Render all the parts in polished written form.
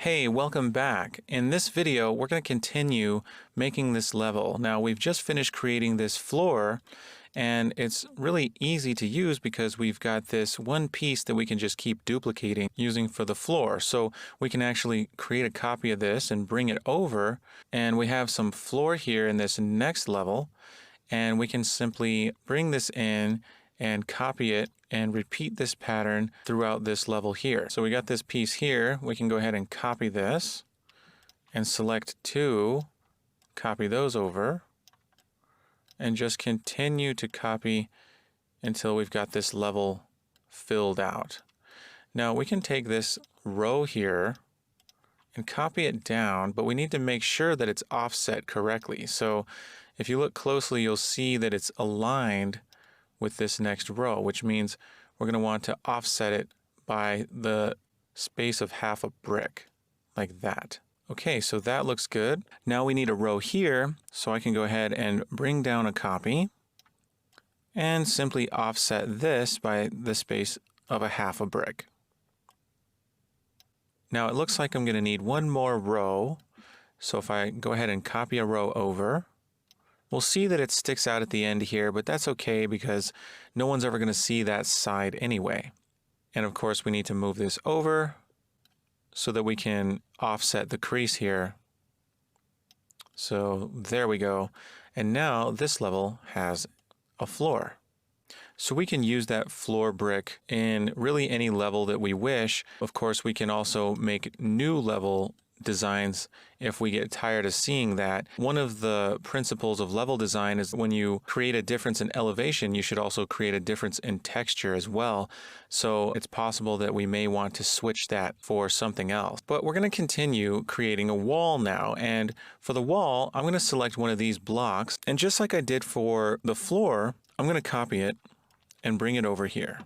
Hey, welcome back. In this video, we're going to continue making this level. Now, we've just finished creating this floor, and it's really easy to use because we've got this one piece that we can just keep duplicating using for the floor. So we can actually create a copy of this and bring it over, and we have some floor here in this next level, and we can simply bring this in and copy it and repeat this pattern throughout this level here. So we got this piece here. We can go ahead and copy this and select two, copy those over, and just continue to copy until we've got this level filled out. Now we can take this row here and copy it down, but we need to make sure that it's offset correctly. So if you look closely, you'll see that it's aligned with this next row, which means we're going to want to offset it by the space of half a brick, like that. Okay, so that looks good. Now we need a row here, so I can go ahead and bring down a copy and simply offset this by the space of a half a brick. Now it looks like I'm going to need one more row, so if I go ahead and copy a row over, we'll see that it sticks out at the end here, but that's okay because no one's ever going to see that side anyway. And of course, we need to move this over so that we can offset the crease here. So there we go. And now this level has a floor. So we can use that floor brick in really any level that we wish. Of course, we can also make new level designs if we get tired of seeing that. One of the principles of level design is when you create a difference in elevation, you should also create a difference in texture as well. So it's possible that we may want to switch that for something else. But we're going to continue creating a wall now. And for the wall, I'm going to select one of these blocks. And just like I did for the floor, I'm going to copy it and bring it over here.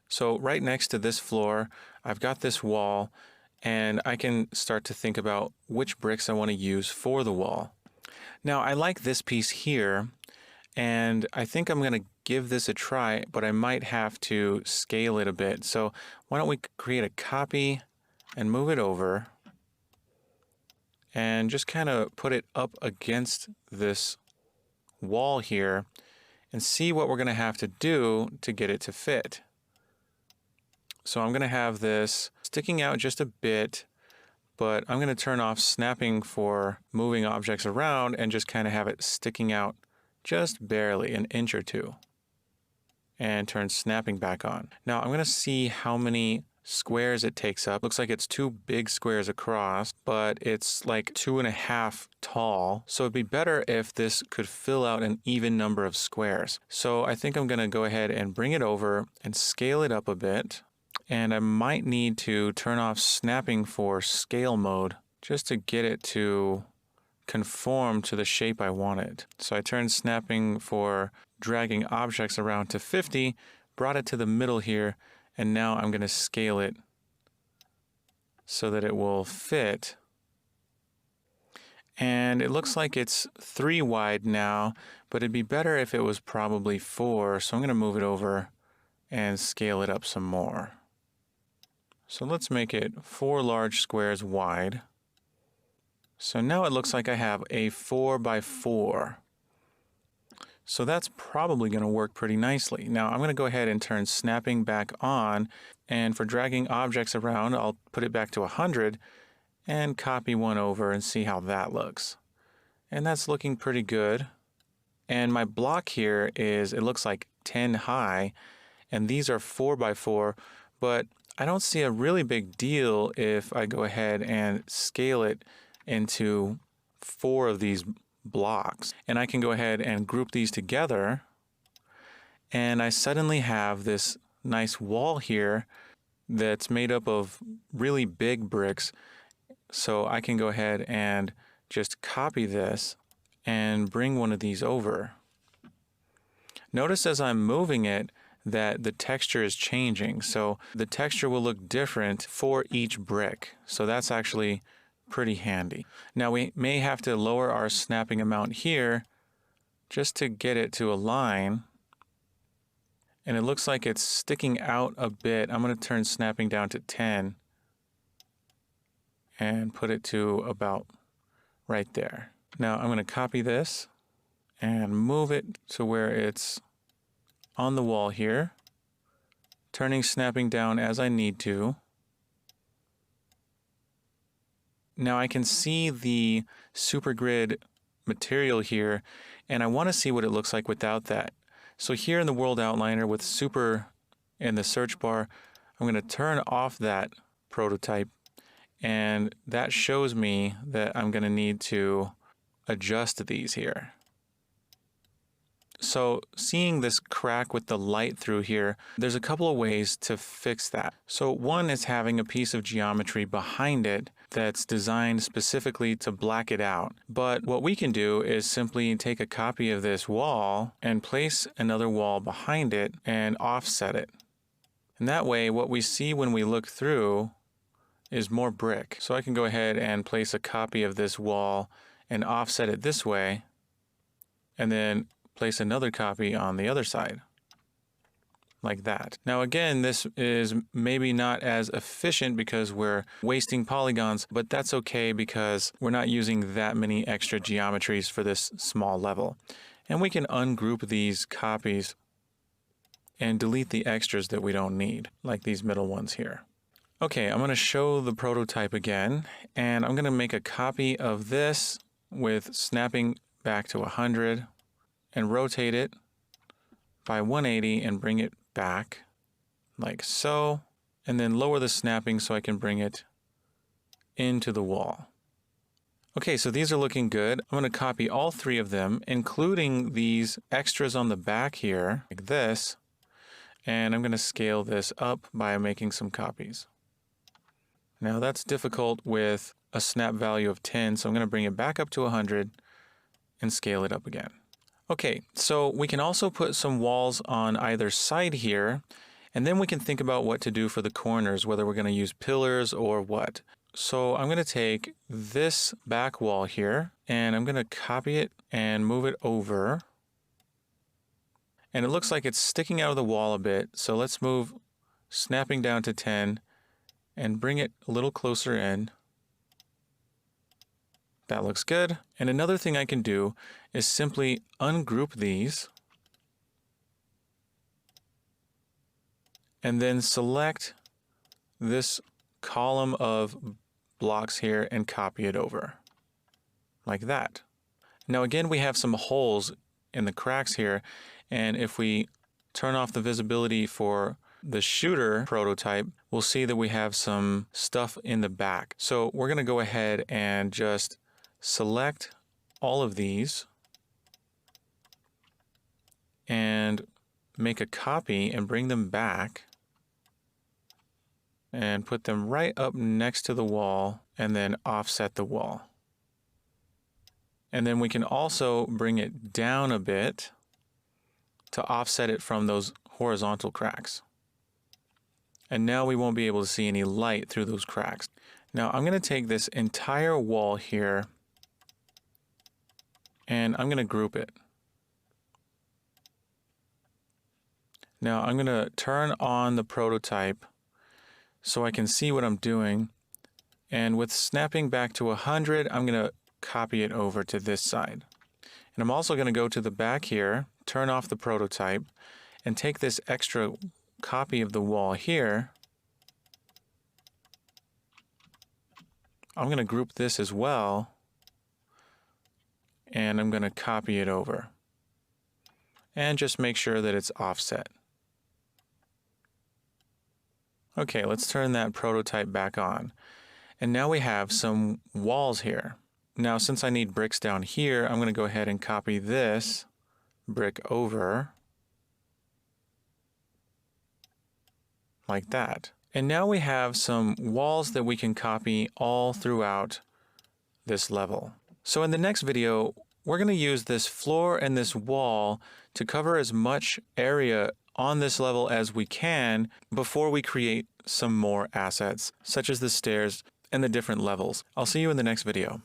So right next to this floor, I've got this wall, and I can start to think about which bricks I want to use for the wall. Now, I like this piece here, and I think I'm going to give this a try, but I might have to scale it a bit. So why don't we create a copy and move it over, and just kind of put it up against this wall here, and see what we're going to have to do to get it to fit. So I'm going to have this sticking out just a bit, but I'm going to turn off snapping for moving objects around and just kind of have it sticking out just barely, an inch or two, and turn snapping back on. Now I'm going to see how many squares it takes up. Looks like it's 2 big squares across, but it's like 2.5 tall. So it'd be better if this could fill out an even number of squares. So I think I'm going to go ahead and bring it over and scale it up a bit. And I might need to turn off snapping for scale mode just to get it to conform to the shape I want it. So I turned snapping for dragging objects around to 50, brought it to the middle here, and now I'm going to scale it so that it will fit. And it looks like it's 3 wide now, but it'd be better if it was probably 4. So I'm going to move it over and scale it up some more. So let's make it 4 large squares wide. So now it looks like I have a 4 by 4. So that's probably going to work pretty nicely. Now I'm going to go ahead and turn snapping back on, and for dragging objects around, I'll put it back to 100 and copy one over and see how that looks. And that's looking pretty good. And my block here is, it looks like 10 high, and these are 4 by 4, but I don't see a really big deal if I go ahead and scale it into 4 of these blocks. And I can go ahead and group these together, and I suddenly have this nice wall here that's made up of really big bricks. So I can go ahead and just copy this and bring one of these over. Notice as I'm moving it that the texture is changing. So the texture will look different for each brick. So that's actually pretty handy. Now we may have to lower our snapping amount here just to get it to align. And it looks like it's sticking out a bit. I'm going to turn snapping down to 10. and put it to about right there. Now I'm going to copy this and move it to where it's on the wall here, turning snapping down as I need to. Now I can see the super grid material here, and I want to see what it looks like without that. So here in the World Outliner with super in the search bar, I'm going to turn off that prototype, and that shows me that I'm going to need to adjust these here. So seeing this crack with the light through here, there's a couple of ways to fix that. So one is having a piece of geometry behind it that's designed specifically to black it out. But what we can do is simply take a copy of this wall and place another wall behind it and offset it. And that way what we see when we look through is more brick. So I can go ahead and place a copy of this wall and offset it this way, and then place another copy on the other side, like that. Now again, this is maybe not as efficient because we're wasting polygons, but that's okay because we're not using that many extra geometries for this small level. And we can ungroup these copies and delete the extras that we don't need, like these middle ones here. Okay, I'm going to show the prototype again, and I'm going to make a copy of this with snapping back to 100. And rotate it by 180 and bring it back like so, and then lower the snapping so I can bring it into the wall. Okay, so these are looking good. I'm going to copy all three of them, including these extras on the back here, like this, and I'm going to scale this up by making some copies. Now that's difficult with a snap value of 10, so I'm going to bring it back up to 100 and scale it up again. Okay, so we can also put some walls on either side here, and then we can think about what to do for the corners, whether we're going to use pillars or what. So I'm going to take this back wall here, and I'm going to copy it and move it over. And it looks like it's sticking out of the wall a bit, so let's move snapping down to 10 and bring it a little closer in. That looks good. And another thing I can do is simply ungroup these and then select this column of blocks here and copy it over like that. Now again, we have some holes in the cracks here, and if we turn off the visibility for the shooter prototype, we'll see that we have some stuff in the back. So we're going to go ahead and just select all of these and make a copy and bring them back and put them right up next to the wall and then offset the wall. And then we can also bring it down a bit to offset it from those horizontal cracks. And now we won't be able to see any light through those cracks. Now I'm going to take this entire wall here and I'm going to group it. Now I'm going to turn on the prototype so I can see what I'm doing. And with snapping back to 100, I'm going to copy it over to this side. And I'm also going to go to the back here, turn off the prototype, and take this extra copy of the wall here. I'm going to group this as well, and I'm going to copy it over. And just make sure that it's offset. Okay, let's turn that prototype back on. And now we have some walls here. Now, since I need bricks down here, I'm going to go ahead and copy this brick over like that. And now we have some walls that we can copy all throughout this level. So in the next video, we're going to use this floor and this wall to cover as much area on this level as we can before we create some more assets, such as the stairs and the different levels. I'll see you in the next video.